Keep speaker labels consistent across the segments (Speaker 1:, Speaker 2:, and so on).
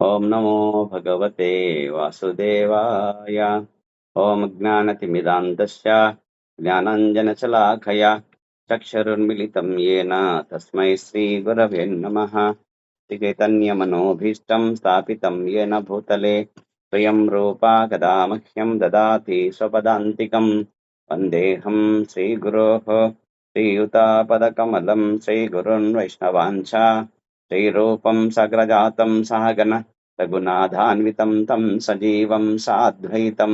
Speaker 1: ఓం నమో భగవతే వాసుదేవాయ. ఓం జ్ఞానతిమిరాంధస్య జ్ఞానాంజనశలాకయ చక్షురున్మిలితం యేన తస్మై శ్రీగురవే నమః. శ్రీచైతన్యమనోభీష్టం స్థాపితం యేన భూతలే స్వయం రూపా కదా మహ్యం దదాతి స్వపదాంతికం. వందేహం శ్రీగురోః శ్రీయుతాపదకమలం శ్రీగురున్ వైష్ణవాంఛ శ్రీరూపం సగ్రజాతం సహగణ రఘునాథాన్వితం తం సజీవం సాద్వైతం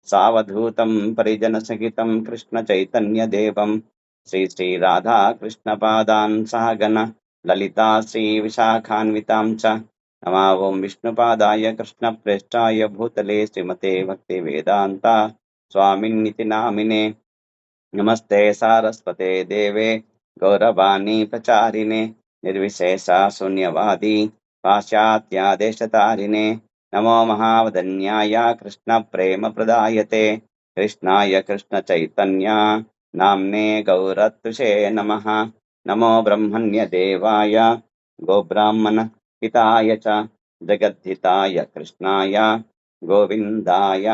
Speaker 1: సావధూతం పరిజనసహితం కృష్ణ చైతన్య దేవం శ్రీ శ్రీ రాధా కృష్ణ పాదాన్ సహగణ లలితా శ్రీ విశాఖాన్వితాం చ నమా ఓం విష్ణుపాదాయ కృష్ణ ప్రేష్టాయ భూతలే శ్రీమతే భక్తి వేదాంత స్వామిన్నితి నామినే. నమస్తే సారస్వతే దేవే గౌరవాణి ప్రచారిణే నిర్విశేష శూన్యవాది పాశ్చాత్యాదేశతారిణే. నమో మహావదన్యాయ కృష్ణ ప్రేమ ప్రదాయతే కృష్ణాయ కృష్ణ చైతన్య నామ్నే గౌరత్తుషే నమః. నమో బ్రహ్మణ్య దేవాయ గోబ్రాహ్మణ హితాయ చ జగద్ధితాయ కృష్ణాయ గోవిందాయ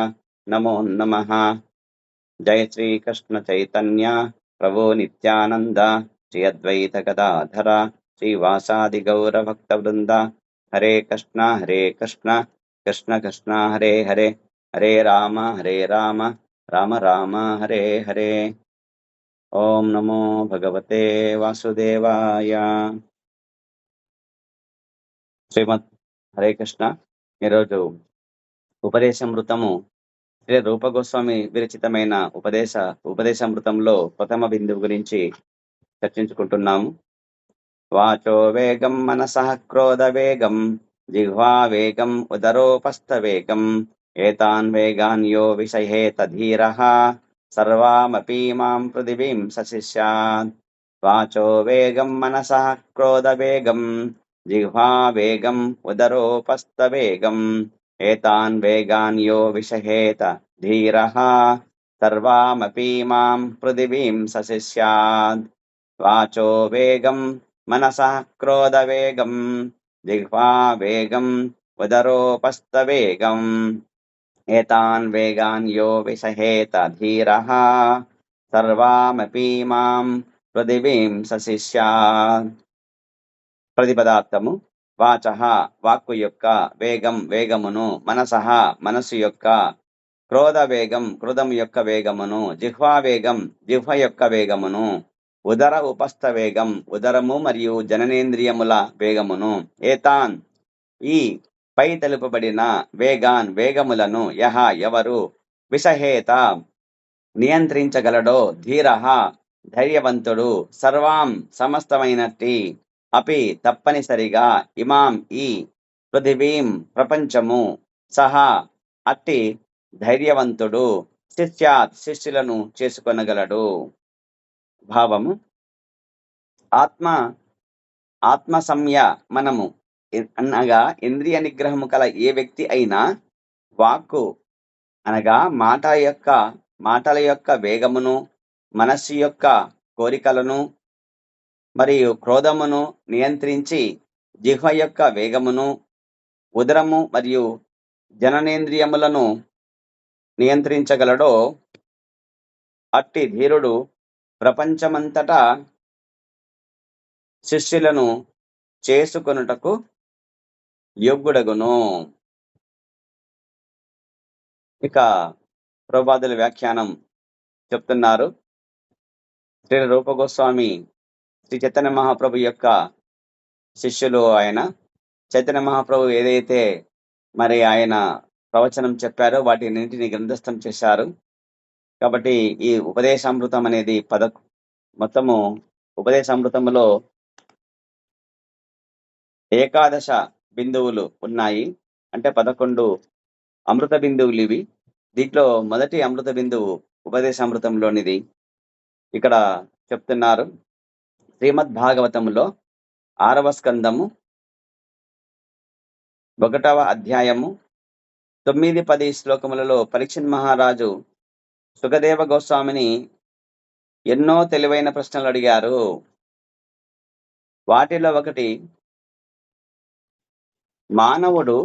Speaker 1: నమో నమః. జయ శ్రీ కృష్ణ చైతన్య ప్రభు నిత్యానంద శ్రీ అద్వైత గదాధర శ్రీవాసాది గౌర భక్త వృంద. హరే కృష్ణ కృష్ణ కృష్ణ హరే హరే హరే రామ రామ రామ హరే హరే. ఓం నమో భగవతే వాసుదేవాయ. శ్రీమద్ హరే కృష్ణ. ఈరోజు ఉపదేశామృతము శ్రీ రూప గోస్వామి విరచితమైన ఉపదేశామృతంలో ప్రథమ బిందువు గురించి చర్చించుకుంటున్నాము. వాచో వేగం మనసః క్రోధ వేగం జిహ్వా వేగం ఉదరోపస్థ వేగం ఏతాన్ వేగాన్ యో విషయేత ధీరః సర్వామపి మాం పృథివీం సశిష్యాత్. వాచో వేగం మనసః క్రోధ వేగం జిహ్వా వేగం ఉదరోపస్థ వేగం ఏతాన్ వేగాన్ యో విషయేత ధీరః సర్వామపి మాం పృథివీం సశిష్యాత్. వాచో వేగం మనసః క్రోధ వేగం జిహ్వా వేగం ఉదరోపస్థ వేగం ఏతాన్ వేగాన్ యో విషయేత ధీరః సర్వామపి మాం పృథివీం సశిష్యాత్. ప్రతిపదార్థము వాచః వాక్కు యొక్క వేగమును మనసః మనసు యొక్క క్రోధ వేగం క్రోధము యొక్క వేగమును జిహ్వా వేగం జిహ్వ యొక్క వేగమును ఉదర ఉపస్థ వేగం ఉదరము మరియు జననేంద్రియముల వేగమును ఏతాన్ ఈ పై తెలుపబడిన వేగములను యహ ఎవరు విషహేత నియంత్రించగలడో ధీరః ధైర్యవంతుడు సర్వాం సమస్తమైనట్టి అపి తప్పనిసరిగా ఇమాం ఈ పృథివీం ప్రపంచము సహా అట్టి ధైర్యవంతుడు శిష్యాత్ శిష్యులను చేసుకొనగలడు. భావము ఆత్మ సంయమనము అనగా ఇంద్రియ నిగ్రహము కల ఏ వ్యక్తి అయినా వాక్కు అనగా మాటల యొక్క వేగమును మనస్సు యొక్క కోరికలను మరియు క్రోధమును నియంత్రించి జిహ్వ యొక్క వేగమును ఉదరము మరియు జననేంద్రియములను నియంత్రించగలడో అట్టి ధీరుడు ప్రపంచమంతటా శిష్యులను చేసుకొనుటకు యోగ్యుడగును. ఇక ప్రభుపాదుల వ్యాఖ్యానం చెప్తున్నారు. శ్రీ రూప గోస్వామి శ్రీ చైతన్య మహాప్రభు యొక్క శిష్యులు. ఆయన చైతన్య మహాప్రభు ఏదైతే మరి ఆయన ప్రవచనం చెప్పారో వాటిన్నింటిని గ్రంథస్థం చేశారు. కాబట్టి ఈ ఉపదేశామృతం అనేది మొత్తము ఉపదేశామృతములో 11 బిందువులు ఉన్నాయి. అంటే 11 అమృత బిందువులు ఇవి. దీంట్లో మొదటి అమృత బిందువు ఉపదేశామృతంలోనిది ఇక్కడ చెప్తున్నారు. శ్రీమద్ భాగవతములో 6వ స్కందము 1వ అధ్యాయము 9-10 శ్లోకములలో పరీక్షిత్ మహారాజు సుఖదేవ గోస్వామిని ఎన్నో తెలివైన ప్రశ్నలు అడిగారు. వాటిలో ఒకటి, మానవుడు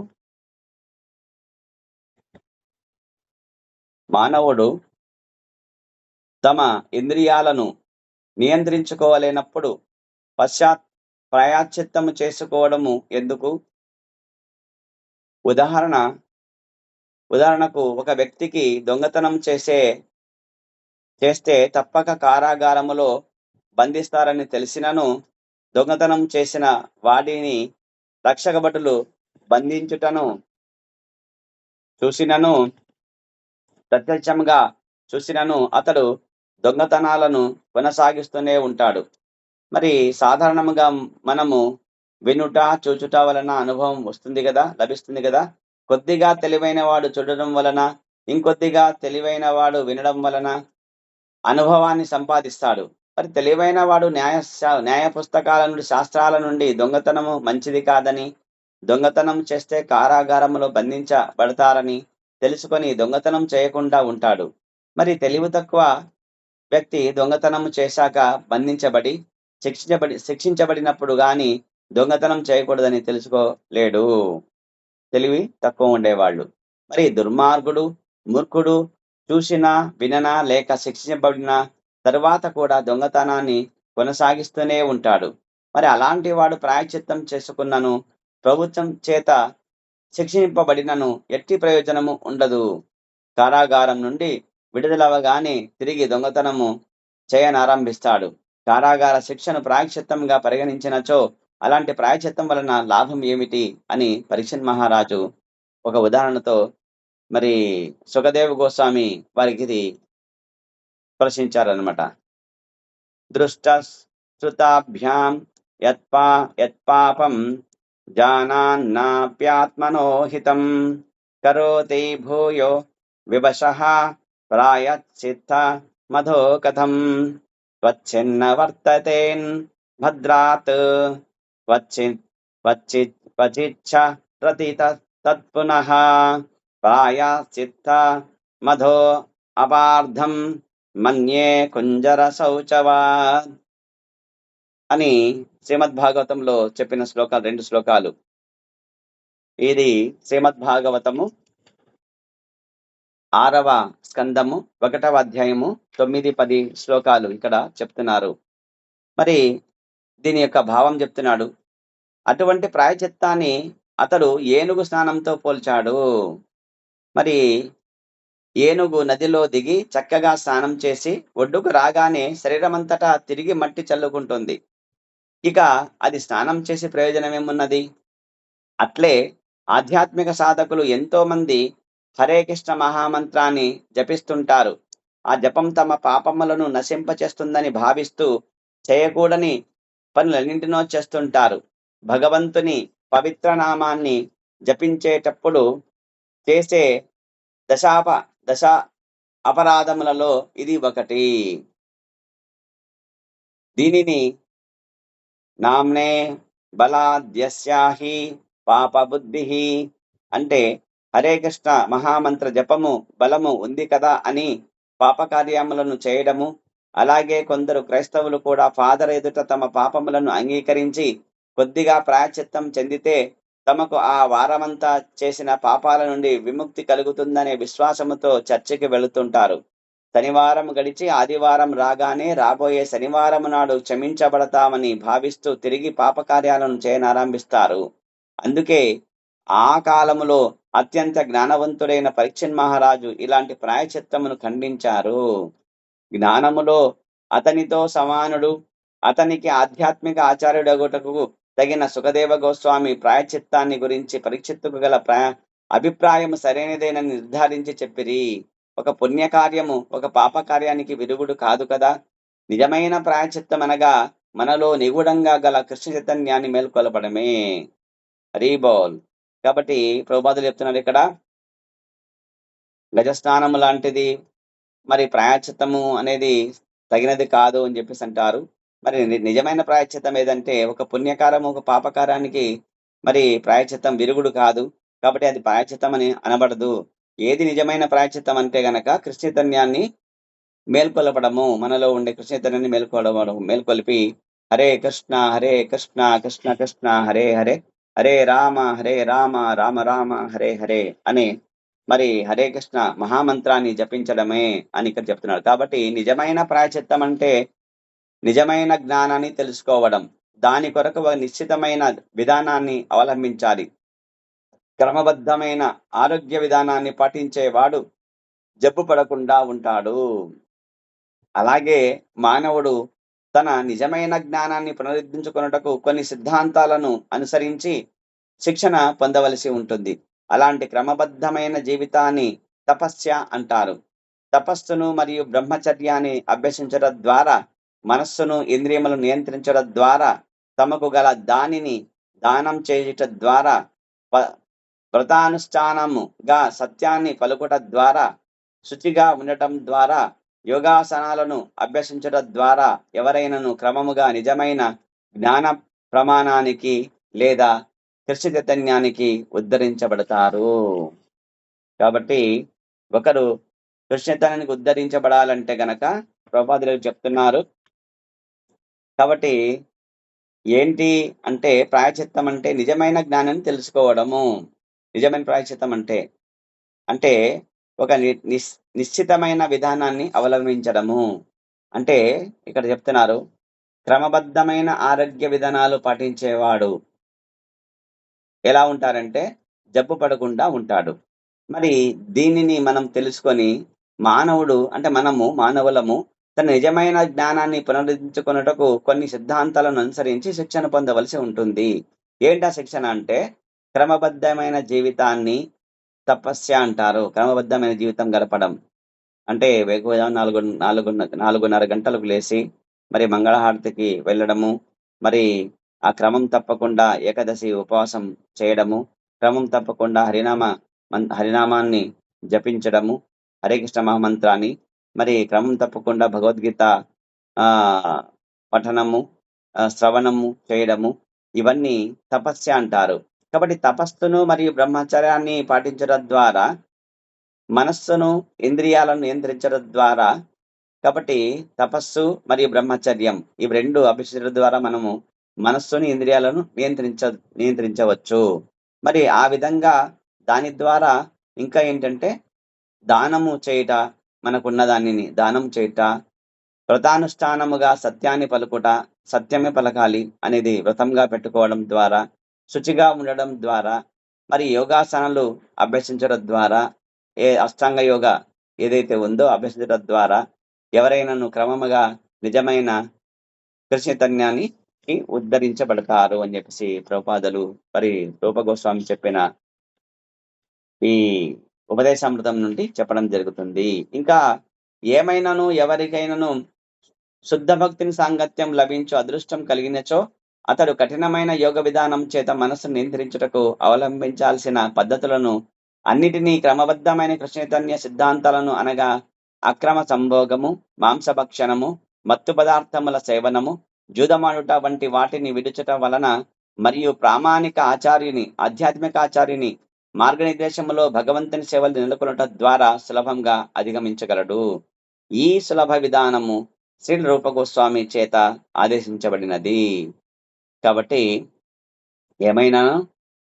Speaker 1: తమ ఇంద్రియాలను నియంత్రించుకోలేనప్పుడు ప్రాయశ్చిత్తము చేసుకోవడము ఎందుకు? ఉదాహరణకు ఒక వ్యక్తికి దొంగతనం చేస్తే తప్పక కారాగారములో బంధిస్తారని తెలిసినను దొంగతనం చేసిన వాడిని రక్షక భటులు బంధించుటను ప్రత్యక్షంగా చూసినను అతడు దొంగతనాలను కొనసాగిస్తూనే ఉంటాడు. మరి సాధారణంగా మనము వినుట చూచుట వలన అనుభవం లభిస్తుంది కదా. కొద్దిగా తెలివైన వాడు చూడడం వలన, ఇంకొద్దిగా తెలివైన వాడు వినడం వలన అనుభవాన్ని సంపాదిస్తాడు. మరి తెలివైన వాడు న్యాయ పుస్తకాల నుండి, శాస్త్రాల నుండి దొంగతనము మంచిది కాదని, దొంగతనం చేస్తే కారాగారంలో బంధించబడతారని తెలుసుకొని దొంగతనం చేయకుండా ఉంటాడు. మరి తెలివి తక్కువ వ్యక్తి దొంగతనం చేశాక బంధించబడి శిక్షించబడినప్పుడు గాని దొంగతనం చేయకూడదని తెలుసుకోలేడు, తెలివి తక్కువ ఉండేవాళ్ళు. మరి దుర్మార్గుడు, మూర్ఖుడు చూసినా విననా లేక శిక్షించబడిన తరువాత కూడా దొంగతనాన్ని కొనసాగిస్తూనే ఉంటాడు. మరి అలాంటి వాడు ప్రాయశ్చిత్తం చేసుకున్నను, ప్రభుత్వం చేత శిక్షింపబడినను ఎట్టి ప్రయోజనము ఉండదు. కారాగారం నుండి విడుదలవగానే తిరిగి దొంగతనము చేయనారంభిస్తాడు. కారాగార శిక్షను ప్రాయశ్చిత్తంగా పరిగణించినచో అలాంటి ప్రాయశ్చిత్తం వలన లాభం ఏమిటి అని పరీక్షణ్ మహారాజు ఒక ఉదాహరణతో మరి సుఖదేవ గోస్వామి వారికి ఇది ప్రశ్నించారనమాట. దృష్టశ్రుతాభ్యాం యత్పాపం జానాన్నాప్యాత్మనో హితం కరోతి భూయో వివశః ప్రాయశ్చిత్త మధో కథం త్వచ్ఛిన్న వర్తతేన్ భద్రాత్ క్వచిచ్చ ప్రతి తత్పునః ప్రాయశ్చిత్త మధో అపార్థం మన్యే కుంజర శౌచవాద్ అని శ్రీమద్భాగవతంలో చెప్పిన శ్లోకాలు, 2 శ్లోకాలు. ఇది శ్రీమద్భాగవతము 6వ స్కందము 1వ అధ్యాయము 9-10 శ్లోకాలు ఇక్కడ చెప్తున్నారు. మరి దీని యొక్క భావం చెప్తున్నాడు. అటువంటి ప్రాయశ్చిత్తాన్ని అతడు ఏనుగు స్నానంతో పోల్చాడు. మరి ఏనుగు నదిలో దిగి చక్కగా స్నానం చేసి ఒడ్డుకు రాగానే శరీరమంతటా తిరిగి మట్టి చల్లుకుంటుంది. ఇక అది స్నానం చేసి ప్రయోజనం ఏమున్నది? అట్లే ఆధ్యాత్మిక సాధకులు ఎంతో మంది హరే కృష్ణ మహామంత్రాన్ని జపిస్తుంటారు. ఆ జపం తమ పాపములను నశింపచేస్తుందని భావిస్తూ చేయకూడని పనులన్నింటినో చేస్తుంటారు. భగవంతుని పవిత్ర నామాన్ని జపించేటప్పుడు చేసే దశ అపరాధములలో ఇది ఒకటి. దీనిని నామ్నే బలాద్యస్యాహి పాపబుద్ధి అంటే హరే కృష్ణ మహామంత్ర జపము బలము ఉంది కదా అని పాపకార్యములను చేయడము. అలాగే కొందరు క్రైస్తవులు కూడా ఫాదర్ ఎదుట తమ పాపములను అంగీకరించి కొద్దిగా ప్రాయశ్చిత్తం చెందితే తమకు ఆ వారమంతా చేసిన పాపాల నుండి విముక్తి కలుగుతుందనే విశ్వాసముతో చర్చికి వెళుతుంటారు. శనివారం గడిచి ఆదివారం రాగానే రాబోయే శనివారం నాడు క్షమించబడతామని భావిస్తూ తిరిగి పాపకార్యాలను చేయనారంభిస్తారు. అందుకే ఆ కాలములో అత్యంత జ్ఞానవంతుడైన పరీక్షణ్ మహారాజు ఇలాంటి ప్రాయశ్చిత్తమును ఖండించారు. జ్ఞానములో అతనితో సమానుడు, అతనికి ఆధ్యాత్మిక ఆచార్యుడగుటకు తగిన సుఖదేవ గోస్వామి ప్రాయశ్చిత్తాన్ని గురించి పరీక్షిత్తుకు గల అభిప్రాయము సరైనదేనని నిర్ధారించి చెప్పిరి. ఒక పుణ్యకార్యము ఒక పాపకార్యానికి విరుగుడు కాదు కదా. నిజమైన ప్రాయశ్చిత్తం అనగా మనలో నిగూఢంగా గల కృష్ణ చైతన్యాన్ని మేల్కొలపడమే. హరిబోల్. కాబట్టి ప్రభుపాదులు చెప్తున్నారు ఇక్కడ గజస్నానము లాంటిది మరి ప్రాయశ్చిత్తము అనేది తగినది కాదు అని చెప్పేసి అంటారు. మరి నిజమైన ప్రాయశ్చిత్తం ఏదంటే ఒక పుణ్యకారము ఒక పాపకారానికి మరి ప్రాయశ్చిత్తం విరుగుడు కాదు. కాబట్టి అది ప్రాయశ్చిత్తం అని అనబడదు. ఏది నిజమైన ప్రాయశ్చిత్తం అంటే గనక కృష్ణ చైతన్యాన్ని మేల్కొలపడము, మనలో ఉండే కృష్ణ చైతన్యాన్ని మేల్కొల్పి హరే కృష్ణ కృష్ణ కృష్ణ హరే హరే హరే రామ రామ రామ హరే హరే అనే మరి హరే కృష్ణ మహామంత్రాన్ని జపించడమే అని ఇక్కడ చెప్తున్నారు. కాబట్టి నిజమైన ప్రాయశ్చిత్తం అంటే నిజమైన జ్ఞానాన్ని తెలుసుకోవడం, దాని కొరకు ఒక నిశ్చితమైన విధానాన్ని అవలంబించాలి. క్రమబద్ధమైన ఆరోగ్య విధానాన్ని పాటించేవాడు జబ్బు పడకుండా ఉంటాడు. అలాగే మానవుడు తన నిజమైన జ్ఞానాన్ని పునరుద్ధరించుకొనుటకు కొన్ని సిద్ధాంతాలను అనుసరించి శిక్షణ పొందవలసి ఉంటుంది. అలాంటి క్రమబద్ధమైన జీవితాన్ని తపస్య అంటారు. తపస్సును మరియు బ్రహ్మచర్యాన్ని అభ్యసించడం ద్వారా, మనస్సును ఇంద్రియములను నియంత్రించడం ద్వారా, తమకు గల దానిని దానం చేయుట ద్వారా, వ్రతానుష్ఠానముగా సత్యాన్ని పలుకుట ద్వారా, శుచిగా ఉండటం ద్వారా, యోగాసనాలను అభ్యసించడం ద్వారా ఎవరైనాను క్రమముగా నిజమైన జ్ఞాన ప్రమాణానికి లేదా కృష్ణ చైతన్యానికి ఉద్ధరించబడతారు. కాబట్టి ఒకరు కృష్ణ చైతన్యానికి ఉద్ధరించబడాలంటే గనక ప్రభుపాదులు చెప్తున్నారు. కాబట్టి ఏంటి అంటే ప్రాయశ్చిత్తం అంటే నిజమైన జ్ఞానాన్ని తెలుసుకోవడము. నిజమైన ప్రాయశ్చిత్తం అంటే ఒక నిశ్చితమైన విధానాన్ని అవలంబించడము. అంటే ఇక్కడ చెప్తున్నారు, క్రమబద్ధమైన ఆరోగ్య విధానాలు పాటించేవాడు ఎలా ఉంటారంటే జబ్బు పడకుండా ఉంటాడు. మరి దీనిని మనం తెలుసుకొని మానవుడు అంటే మానవులము తన నిజమైన జ్ఞానాన్ని పునరుద్ధరించుకొనుటకు కొన్ని సిద్ధాంతాలను అనుసరించి శిక్షణ పొందవలసి ఉంటుంది. ఏంటా శిక్షణ అంటే క్రమబద్ధమైన జీవితాన్ని తపస్య అంటారు. క్రమబద్ధమైన జీవితం గడపడం అంటే వేకువజాము 4:30 గంటలకు లేచి మరి మంగళహారతికి వెళ్ళడము, మరి ఆ క్రమం తప్పకుండా ఏకాదశి ఉపవాసం చేయడము, క్రమం తప్పకుండా హరినామాన్ని జపించడము, హరే కృష్ణ మహామంత్రాన్ని, మరి క్రమం తప్పకుండా భగవద్గీత పఠనము, శ్రవణము చేయడము, ఇవన్నీ తపస్య అంటారు. కాబట్టి తపస్సును మరియు బ్రహ్మచర్యాన్ని పాటించడం ద్వారా, మనస్సును ఇంద్రియాలను నియంత్రించడం ద్వారా, కాబట్టి తపస్సు మరియు బ్రహ్మచర్యం ఇవి రెండు అభ్యసించడం ద్వారా మనము మనస్సుని ఇంద్రియాలను నియంత్రించవచ్చు. మరి ఆ విధంగా దాని ద్వారా ఇంకా ఏంటంటే దానము చేయుట, మనకున్న దానిని దానం చేయుట, వ్రతానుష్ఠానముగా సత్యాన్ని పలుకుట, సత్యమే పలకాలి అనేది వ్రతంగా పెట్టుకోవడం ద్వారా, శుచిగా ఉండడం ద్వారా, మరి యోగాసనాలు అభ్యసించడం ద్వారా, అష్టాంగ యోగ ఏదైతే ఉందో అభ్యసించడం ద్వారా ఎవరైనాను క్రమముగా నిజమైన కృష్ణ చైతన్యాన్ని ఉద్ధరించబడతారు అని చెప్పేసి ప్రభుపాదులు మరి రూప గోస్వామి చెప్పిన ఈ ఉపదేశామృతం నుండి చెప్పడం జరుగుతుంది. ఇంకా ఏమైనాను ఎవరికైనాను శుద్ధ భక్తిని సాంగత్యం లభించు అదృష్టం కలిగినచో అతడు కఠినమైన యోగ విధానం చేత మనస్సును నియంత్రించుటకు అవలంబించాల్సిన పద్ధతులను అన్నిటినీ క్రమబద్ధమైన కృష్ణ చైతన్య సిద్ధాంతాలను అనగా అక్రమ సంభోగము, మాంసభక్షణము, మత్తు పదార్థముల సేవనము, జూదమాడుట వంటి వాటిని విడుచుట వలన మరియు ప్రామాణిక ఆధ్యాత్మిక ఆచార్యుని మార్గనిర్దేశంలో భగవంతుని సేవలు నెలకొనట ద్వారా సులభంగా అధిగమించగలడు. ఈ సులభ విధానము శ్రీ రూప గోస్వామి చేత ఆదేశించబడినది. కాబట్టి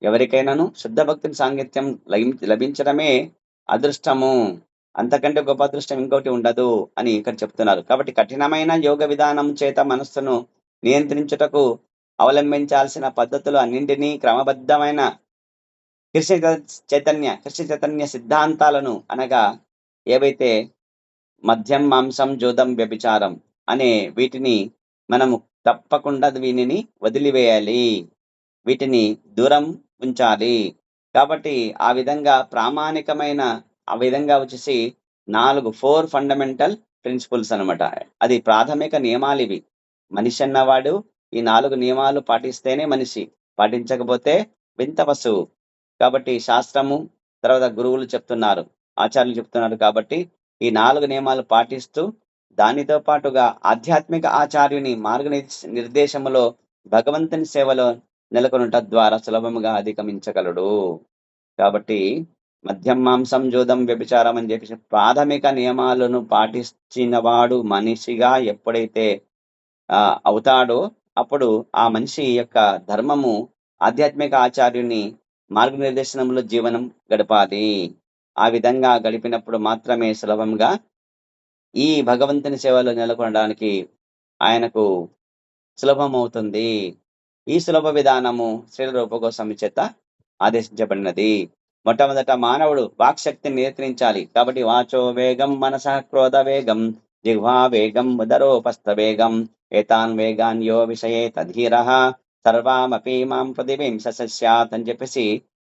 Speaker 1: ఎవరికైనాను శుద్ధ భక్తుని సాంగత్యం లభించడమే అదృష్టము, అంతకంటే గొప్ప అదృష్టం ఇంకోటి ఉండదు అని ఇక్కడ చెప్తున్నారు. కాబట్టి కఠినమైన యోగ విధానం చేత మనస్సును నియంత్రించుటకు అవలంబించాల్సిన పద్ధతులు అన్నింటినీ క్రమబద్ధమైన కృష్ణ చైతన్య సిద్ధాంతాలను అనగా ఏవైతే మద్యం, మాంసం, జూదం, వ్యభిచారం అనే వీటిని మనము తప్పకుండా వీటిని వదిలివేయాలి, వీటిని దూరం ఉంచాలి. కాబట్టి ఆ విధంగా ప్రామాణికమైన ఆ విధంగా వచ్చేసి 4 ఫండమెంటల్ ప్రిన్సిపల్స్ అనమాట. అది ప్రాథమిక నియమాలు ఇవి. మనిషి అన్నవాడు ఈ 4 నియమాలు పాటిస్తేనే మనిషి, పాటించకపోతే వింత పశువు. కాబట్టి శాస్త్రము తర్వాత గురువులు చెప్తున్నారు, ఆచార్యులు చెప్తున్నారు. కాబట్టి ఈ 4 నియమాలు పాటిస్తూ దానితో పాటుగా ఆధ్యాత్మిక ఆచార్యుని మార్గ నిర్దేశములో భగవంతుని సేవలో నెలకొనుట ద్వారా సులభముగా అధిగమించగలడు. కాబట్టి మద్యం, మాంసం, జూదం, వ్యభిచారం అని చెప్పేసి ప్రాథమిక నియమాలను పాటించిన వాడు మనిషిగా ఎప్పుడైతే అవుతాడో అప్పుడు ఆ మనిషి యొక్క ధర్మము ఆధ్యాత్మిక ఆచార్యుని మార్గనిర్దేశనంలో జీవనం గడపాలి. ఆ విధంగా గడిపినప్పుడు మాత్రమే సులభంగా ఈ భగవంతుని సేవలో నెలకొనడానికి ఆయనకు సులభమవుతుంది. ఈ సులభ విధానము శ్రీల రూపగోస్వామి చేత ఆదేశించబడినది. మొట్టమొదట మానవుడు వాక్శక్తిని నియంత్రించాలి. కాబట్టి వాచో వేగం, మనసః క్రోధ వేగం, జిహ్వా వేగం, ఉదరోపస్థ వేగం, ఏతాన్ వేగాన్ యో విషయేత ధీరః సర్వామపి మాం ప్రతిబింస స్యాత్ అని చెప్పేసి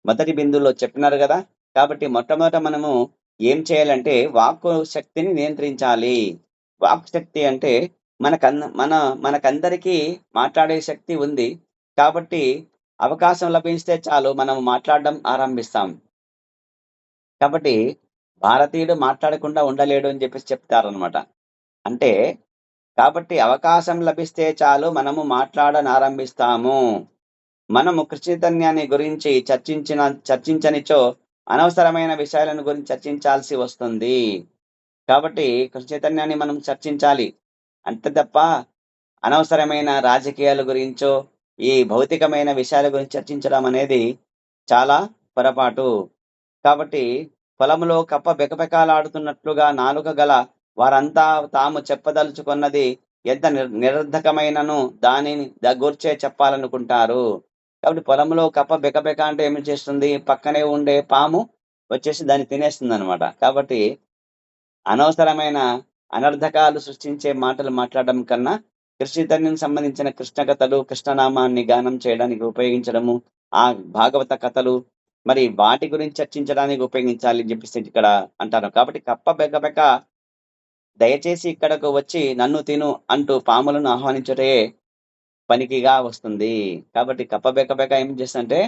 Speaker 1: మొదటి బిందువులో చెప్పినారు కదా. కాబట్టి మొట్టమొదట మనము ఏం చేయాలంటే వాక్కు శక్తిని నియంత్రించాలి. వాక్ శక్తి అంటే మనకందరికీ మాట్లాడే శక్తి ఉంది. కాబట్టి అవకాశం లభిస్తే చాలు మనం మాట్లాడడం ఆరంభిస్తాం. కాబట్టి భారతీయుడు మాట్లాడకుండా ఉండలేడు అని చెప్పేసి చెప్తారనమాట. అంటే కాబట్టి అవకాశం లభిస్తే చాలు మనము మాట్లాడనారంభిస్తాము. మనము కృష్ణ చైతన్యాన్ని గురించి చర్చించనిచో అనవసరమైన విషయాలను గురించి చర్చించాల్సి వస్తుంది. కాబట్టి కృష్ణ చైతన్యాన్ని మనం చర్చించాలి. అంతే తప్ప అనవసరమైన రాజకీయాల గురించో, ఈ భౌతికమైన విషయాల గురించి చర్చించడం అనేది చాలా పొరపాటు. కాబట్టి పొలంలో కప్ప బెకబెకాలాడుతున్నట్లుగా నాలుక గల వారంతా తాము చెప్పదలుచుకున్నది ఎంత నిరర్ధకమైనను దానిని గూర్చే చెప్పాలనుకుంటారు. కాబట్టి పొలంలో కప్ప బెకబెక అంటే ఏమి చేస్తుంది? పక్కనే ఉండే పాము వచ్చేసి దాన్ని తినేస్తుందనమాట. కాబట్టి అనవసరమైన అనర్థకాలు సృష్టించే మాటలు మాట్లాడడం కన్నా కృష్ణ చైతన్యానికి సంబంధించిన కృష్ణ కథలు, కృష్ణనామాన్ని గానం చేయడానికి ఉపయోగించడము, ఆ భాగవత కథలు మరి వాటి గురించి చర్చించడానికి ఉపయోగించాలి అని చెప్పేసి ఇక్కడ అంటారు. కాబట్టి కప్ప బెకబెక దయచేసి ఇక్కడకు వచ్చి నన్ను తిను అంటూ పాములను ఆహ్వానించుటే పనికిగా వస్తుంది. కాబట్టి కప్ప బెకబెక ఏం చేస్తుందంటే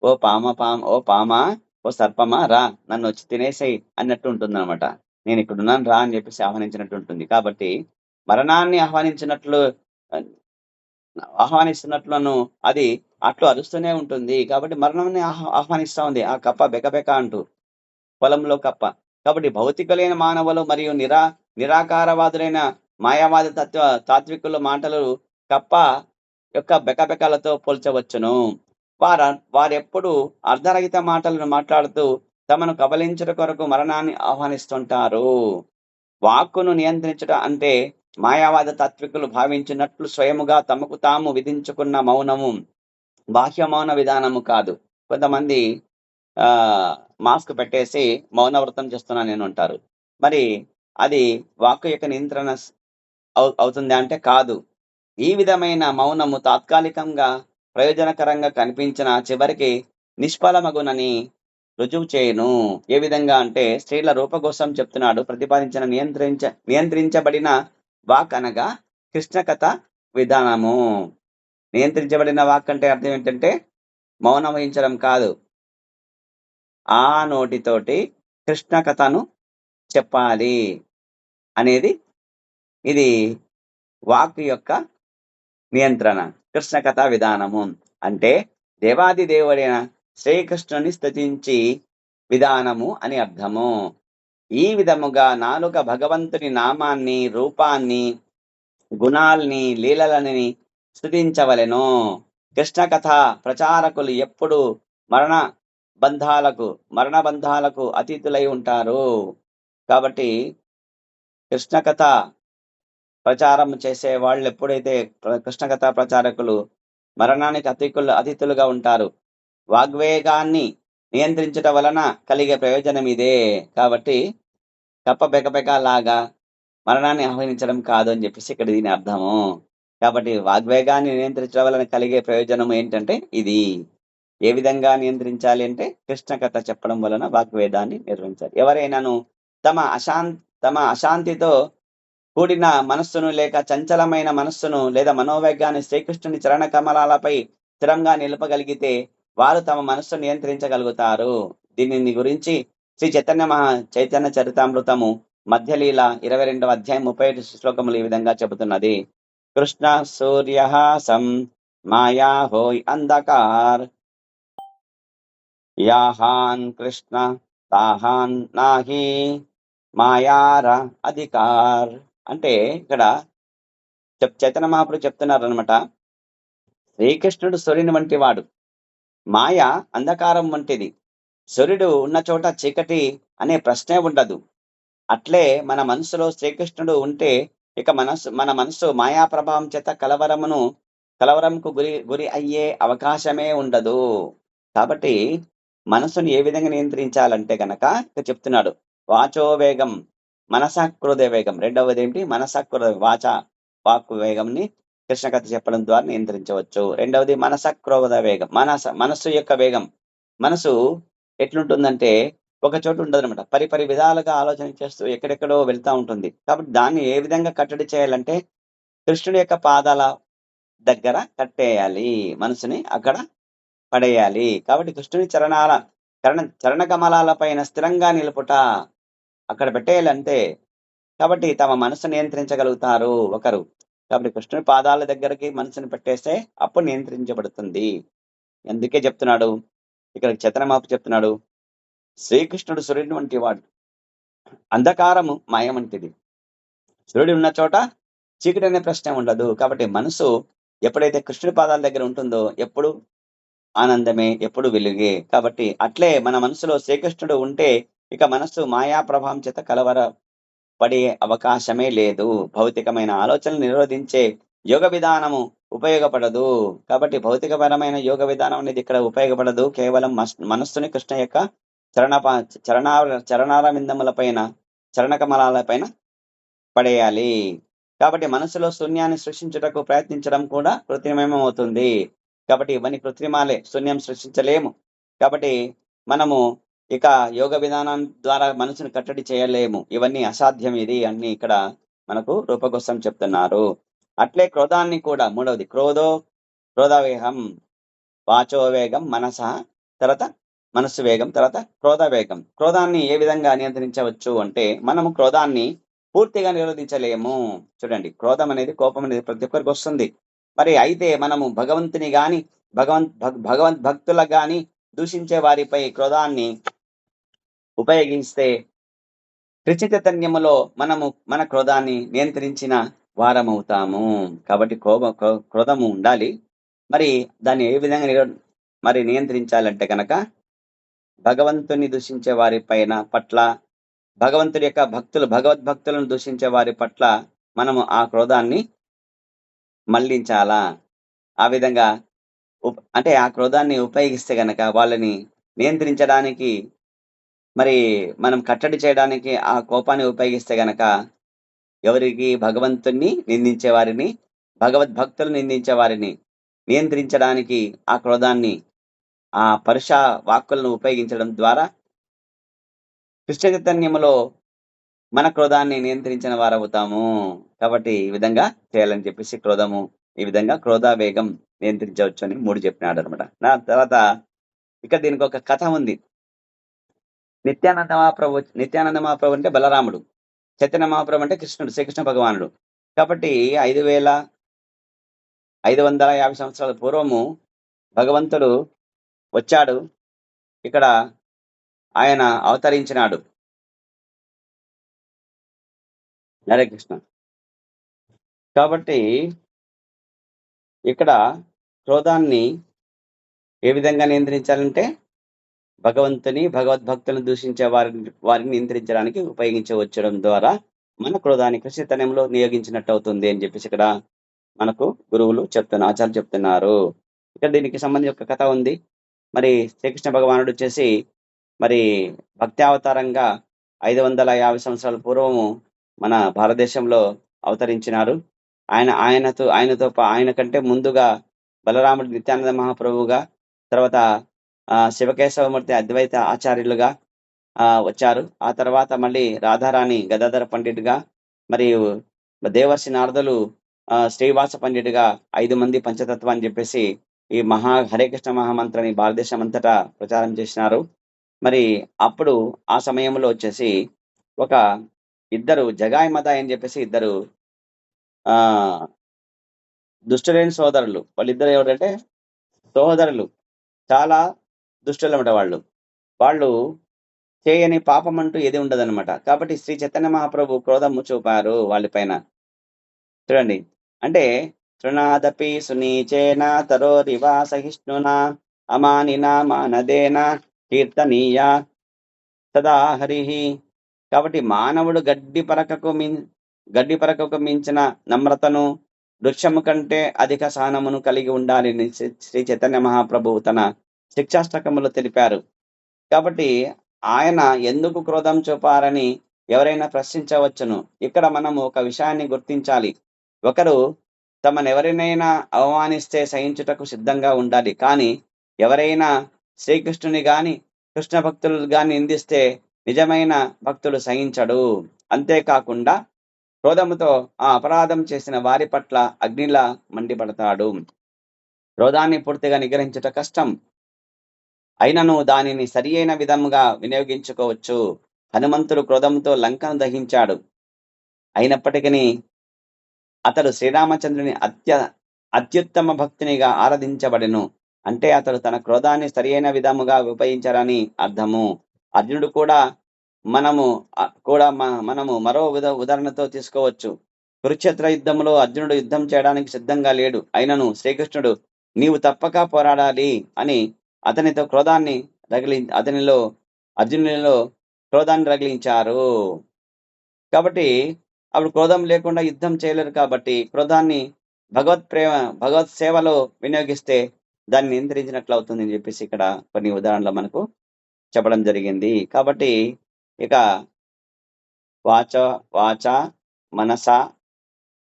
Speaker 1: ఓ పామా, ఓ సర్పమా రా నన్నొచ్చి తినేసేయి అన్నట్టు ఉంటుందన్నమాట. నేనిక్కడున్నాను రా అని చెప్పేసి ఆహ్వానించినట్టు ఉంటుంది. కాబట్టి మరణాన్ని ఆహ్వానిస్తున్నట్లను అది అట్లు అరుస్తూనే ఉంటుంది. కాబట్టి మరణాన్ని ఆహ్వానిస్తా ఉంది ఆ కప్ప బెకబెక అంటూ. పొలంలో కప్ప. కాబట్టి భౌతికులైన మానవులు మరియు నిరాకారవాదులైన మాయావాద తాత్వికుల మాటలు కప్ప యొక్క బెకబెకలతో పోల్చవచ్చును. వారెప్పుడు అర్ధరహిత మాటలను మాట్లాడుతూ తమను కబలించుట కొరకు మరణాన్ని ఆహ్వానిస్తుంటారు. వాక్కును నియంత్రించుట అంటే మాయావాద తాత్వికులు భావించినట్లు స్వయముగా తమకు తాము విధించుకున్న మౌనము, బాహ్య మౌన విధానము కాదు. కొంతమంది మాస్క్ పెట్టేసి మౌన వ్రతం చేస్తున్నా నేను అంటారు. మరి అది వాక్కు యొక్క నియంత్రణ అవుతుందా అంటే కాదు. ఈ విధమైన మౌనము తాత్కాలికంగా ప్రయోజనకరంగా కనిపించిన చివరికి నిష్ఫలమగునని రుజువు చేయును. ఏ విధంగా అంటే స్త్రీల రూపకోసం చెప్తున్నాడు. ప్రతిపాదించిన నియంత్రించబడిన వాక్ అనగా కృష్ణ కథ విధానము. నియంత్రించబడిన వాక్ అంటే అర్థం ఏంటంటే మౌనం వహించడం కాదు. ఆ నోటితోటి కృష్ణ కథను చెప్పాలి అనేది ఇది వాక్ యొక్క నియంత్రణ. కృష్ణ కథ విధానము అంటే దేవాది దేవుడైన శ్రీకృష్ణుని స్తుతించి విధానము అని అర్థము. ఈ విధముగా నాలుక భగవంతుని నామాన్ని, రూపాన్ని, గుణాల్ని, లీలలని స్తుతించవలెను. కృష్ణ కథ ప్రచారకులు ఎప్పుడు మరణ బంధాలకు అతీతులై ఉంటారు. కాబట్టి కృష్ణ కథ ప్రచారం చేసే వాళ్ళు ఎప్పుడైతే కృష్ణ కథ ప్రచారకులు మరణానికి అతిథులుగా ఉంటారు. వాగ్వేగాన్ని నియంత్రించడం వలన కలిగే ప్రయోజనం ఇదే. కాబట్టి కప్ప బెకబెక లాగా మరణాన్ని ఆహ్వానించడం కాదు అని చెప్పేసి ఇక్కడ దీని అర్థము. కాబట్టి వాగ్వేగాన్ని నియంత్రించడం వలన కలిగే ప్రయోజనం ఏంటంటే ఇది. ఏ విధంగా నియంత్రించాలి అంటే కృష్ణ కథ చెప్పడం వలన వాగ్వేదాన్ని నిర్వహించాలి. ఎవరైనాను తమ అశాంతితో కూడిన మనస్సును లేక చంచలమైన మనస్సును లేదా మనోవేగాన్ని శ్రీకృష్ణుని చరణ కమలాలపై స్థిరంగా నిలపగలిగితే వారు తమ మనస్సును నియంత్రించగలుగుతారు. దీనిని గురించి శ్రీ చైతన్య చరితామృతము మధ్యలీల 22వ అధ్యాయం 35 శ్లోకములు ఈ విధంగా చెబుతున్నది. కృష్ణ సూర్య సం మాయా హోయ్ అంధకార్ యాహాన్ కృష్ణ తాహాన్ నాహి మాయార అధికార్. అంటే ఇక్కడ చైతన్య మహాప్రభు చెప్తున్నారు అనమాట. శ్రీకృష్ణుడు సూర్యుని వంటి వాడు. మాయ అంధకారం వంటిది. సూర్యుడు ఉన్న చోట చీకటి అనే ప్రశ్నే ఉండదు. అట్లే మన మనసులో శ్రీకృష్ణుడు ఉంటే ఇక మన మనస్సు మాయా ప్రభావం చేత కలవరంకు గురి గురి అయ్యే అవకాశమే ఉండదు. కాబట్టి మనసుని ఏ విధంగా నియంత్రించాలంటే గనక ఇక్కడ చెప్తున్నాడు. వాచో వేగం, మనసా క్రోధ వేగం. రెండవదేంటి? మనసా క్రోధ వాక్కు వేగంని కృష్ణ కథ చెప్పడం ద్వారా నియంత్రించవచ్చు. రెండవది మనసా క్రోధ వేగం. మనస్సు యొక్క వేగం. మనసు ఎట్లుంటుందంటే ఒక చోట ఉండదనమాట. పరిపరి విధాలుగా ఆలోచన చేస్తూ ఎక్కడెక్కడో వెళ్తా ఉంటుంది. కాబట్టి దాన్ని ఏ విధంగా కట్టడి చేయాలంటే కృష్ణుడి యొక్క పాదాల దగ్గర కట్టేయాలి. మనసుని అక్కడ పడేయాలి. కాబట్టి కృష్ణుని చరణ కమలాల పైన స్థిరంగా నిలుపుట. అక్కడ పెట్టేయాలి అంతే. కాబట్టి తమ మనసు నియంత్రించగలుగుతారు ఒకరు. కాబట్టి కృష్ణుని పాదాల దగ్గరికి మనసుని పెట్టేస్తే అప్పుడు నియంత్రించబడుతుంది. అందుకే చెప్తున్నాడు. ఇక్కడ చైతన్య చెప్తున్నాడు. శ్రీకృష్ణుడు సూర్యుని వంటి వాడు. అంధకారము మాయం వంటిది. సూర్యుడు ఉన్న చోట చీకటి అనే ప్రశ్న ఉండదు. కాబట్టి మనసు ఎప్పుడైతే కృష్ణుడి పాదాల దగ్గర ఉంటుందో ఎప్పుడు ఆనందమే, ఎప్పుడు వెలుగే. కాబట్టి అట్లే మన మనసులో శ్రీకృష్ణుడు ఉంటే ఇక మనస్సు మాయా ప్రభావం చేత పడే అవకాశమే లేదు. భౌతికమైన ఆలోచనలు నిరోధించే యోగ విధానము ఉపయోగపడదు. కాబట్టి భౌతికపరమైన యోగ విధానం అనేది ఇక్కడ ఉపయోగపడదు. కేవలం మనస్సుని కృష్ణ యొక్క చరణార విందముల పైన, చరణ కమలాల పైన పడేయాలి. కాబట్టి మనసులో శూన్యాన్ని సృష్టించుటకు ప్రయత్నించడం కూడా కృత్రిమమవుతుంది. కాబట్టి ఇవన్నీ కృత్రిమాలే, శూన్యం సృష్టించలేము. కాబట్టి మనము ఇక యోగ విధానం ద్వారా మనసును కట్టడి చేయలేము. ఇవన్నీ అసాధ్యం. ఇది అన్ని ఇక్కడ మనకు రూపగోస్వామి చెప్తున్నారు. అట్లే క్రోధాన్ని కూడా మూడవది క్రోధవేగం, వాచో వేగం, తర్వాత మనస్సు వేగం, తర్వాత క్రోధ వేగం. క్రోధాన్ని ఏ విధంగా నియంత్రించవచ్చు అంటే మనము క్రోధాన్ని పూర్తిగా నిరోధించలేము. చూడండి, క్రోధం అనేది, కోపం అనేది ప్రతి ఒక్కరికి వస్తుంది. మరి అయితే మనము భగవంతుని గాని భగవంత్ భక్తులకు గాని దూషించే వారిపై క్రోధాన్ని ఉపయోగిస్తే కృష్ణ చైతన్యములో మనము మన క్రోధాన్ని నియంత్రించిన వారమవుతాము. కాబట్టి క్రోధము ఉండాలి. మరి దాన్ని ఏ విధంగా నియంత్రించాలంటే కనుక భగవంతుని దూషించే వారి పట్ల, భగవంతుడి యొక్క భగవద్భక్తులను దూషించే వారి పట్ల మనము ఆ క్రోధాన్ని మళ్లించాలా. ఆ విధంగా అంటే ఆ క్రోధాన్ని ఉపయోగిస్తే గనక వాళ్ళని నియంత్రించడానికి, మరి మనం కట్టడి చేయడానికి ఆ కోపాన్ని ఉపయోగిస్తే గనక ఎవరికి? భగవంతుణ్ణి నిందించే వారిని, భగవద్భక్తులు నిందించే వారిని నియంత్రించడానికి ఆ క్రోధాన్ని, ఆ పరుష వాక్కులను ఉపయోగించడం ద్వారా కృష్ణ చైతన్యములో మన క్రోధాన్ని నియంత్రించిన వారవుతాము. కాబట్టి ఈ విధంగా చేయాలని చెప్పేసి ఈ విధంగా క్రోధ వేగం నియంత్రించవచ్చు అని 3 చెప్పినాడు అనమాట. నా తర్వాత ఇక్కడ దీనికి ఒక కథ ఉంది. నిత్యానంద మహాప్రభు అంటే బలరాముడు, చైతన్య మహాప్రభు అంటే కృష్ణుడు, శ్రీకృష్ణ భగవానుడు. కాబట్టి 5550 సంవత్సరాల పూర్వము భగవంతుడు వచ్చాడు. ఇక్కడ ఆయన అవతరించినాడు. హరే కృష్ణ. కాబట్టి ఇక్కడ క్రోధాన్ని ఏ విధంగా నియంత్రించాలంటే భగవద్భక్తులను దూషించే వారిని నియంత్రించడానికి ఉపయోగించవచ్చడం ద్వారా మన క్రోధాన్ని కృష్ణ చైతన్యంలో నియోగించినట్టు అవుతుంది అని చెప్పేసి ఇక్కడ మనకు గురువులు ఆచార్యులు చెప్తున్నారు. ఇక్కడ దీనికి సంబంధించి ఒక కథ ఉంది. మరి శ్రీకృష్ణ భగవానుడు వచ్చేసి మరి భక్తి అవతారంగా 550 సంవత్సరాల పూర్వము మన భారతదేశంలో అవతరించినారు. ఆయన కంటే ముందుగా బలరాముడు నిత్యానంద మహాప్రభువుగా, తర్వాత శివకేశవమూర్తి అద్వైత ఆచార్యులుగా వచ్చారు. ఆ తర్వాత మళ్ళీ రాధారాణి గదాధర పండిట్గా, మరియు దేవర్షి నారదులు శ్రీవాస పండిట్గా 5 మంది పంచతత్వం అని చెప్పేసి ఈ హరే కృష్ణ మహామంత్రాన్ని భారతదేశం అంతటా ప్రచారం చేసినారు. మరి అప్పుడు ఆ సమయంలో వచ్చేసి ఒక ఇద్దరు జగాయి మదాయి అని చెప్పేసి ఇద్దరు దుష్టులైన సోదరులు. వాళ్ళిద్దరు ఎవరంటే సోదరులు, చాలా దుష్టులు అన్నమాట. వాళ్ళు చేయని పాపం అంటూ ఏది ఉండదన్నమాట. కాబట్టి శ్రీ చైతన్య మహాప్రభు క్రోధము చూపారు వాళ్ళపైన. చూడండి, అంటే తృణాదపి సునీచేన తరోరివా సహిష్ణునా అమానినా మానదేన కీర్తనీయ సదా హరిః. కాబట్టి మానవుడు గడ్డి పరకకు మించిన నమ్రతను, వృక్షము కంటే అధిక సహనమును కలిగి ఉండాలని శ్రీ చైతన్య మహాప్రభువు తన శిక్షాష్టకములో తెలిపారు. కాబట్టి ఆయన ఎందుకు క్రోధం చూపారని ఎవరైనా ప్రశ్నించవచ్చును. ఇక్కడ మనము ఒక విషయాన్ని గుర్తించాలి. ఒకరు తమనెవరినైనా అవమానిస్తే సహించుటకు సిద్ధంగా ఉండాలి. కానీ ఎవరైనా శ్రీకృష్ణుని గాని, కృష్ణ భక్తులు గాని నిందిస్తే నిజమైన భక్తుడు సహించడు. అంతేకాకుండా క్రోధముతో ఆ అపరాధం చేసిన వారి పట్ల అగ్నిలా మండిపడతాడు. క్రోధాన్ని పూర్తిగా నిగ్రహించుట కష్టం. అయినను దానిని సరి అయిన విధముగా వినియోగించుకోవచ్చు. హనుమంతుడు క్రోధంతో లంకను దహించాడు. అయినప్పటికీ అతడు శ్రీరామచంద్రుని అత్యుత్తమ భక్తునిగా ఆరాధించబడెను. అంటే అతడు తన క్రోధాన్ని సరి అయిన విధముగా ఉపయోగించారని అర్థము. అర్జునుడు కూడా మనము మరో ఉదాహరణతో తీసుకోవచ్చు. కురుక్షేత్ర యుద్ధంలో అర్జునుడు యుద్ధం చేయడానికి సిద్ధంగా లేడు. అయినను శ్రీకృష్ణుడు నీవు తప్పక పోరాడాలి అని అతనితో అర్జునునిలో క్రోధాన్ని రగిలించారు. కాబట్టి అప్పుడు క్రోధం లేకుండా యుద్ధం చేయలేరు. కాబట్టి క్రోధాన్ని భగవత్ సేవలో వినియోగిస్తే దాన్ని నియంత్రించినట్లు అవుతుంది అని చెప్పేసి ఇక్కడ కొన్ని ఉదాహరణలు మనకు చెప్పడం జరిగింది. కాబట్టి ఇక వాచ మనస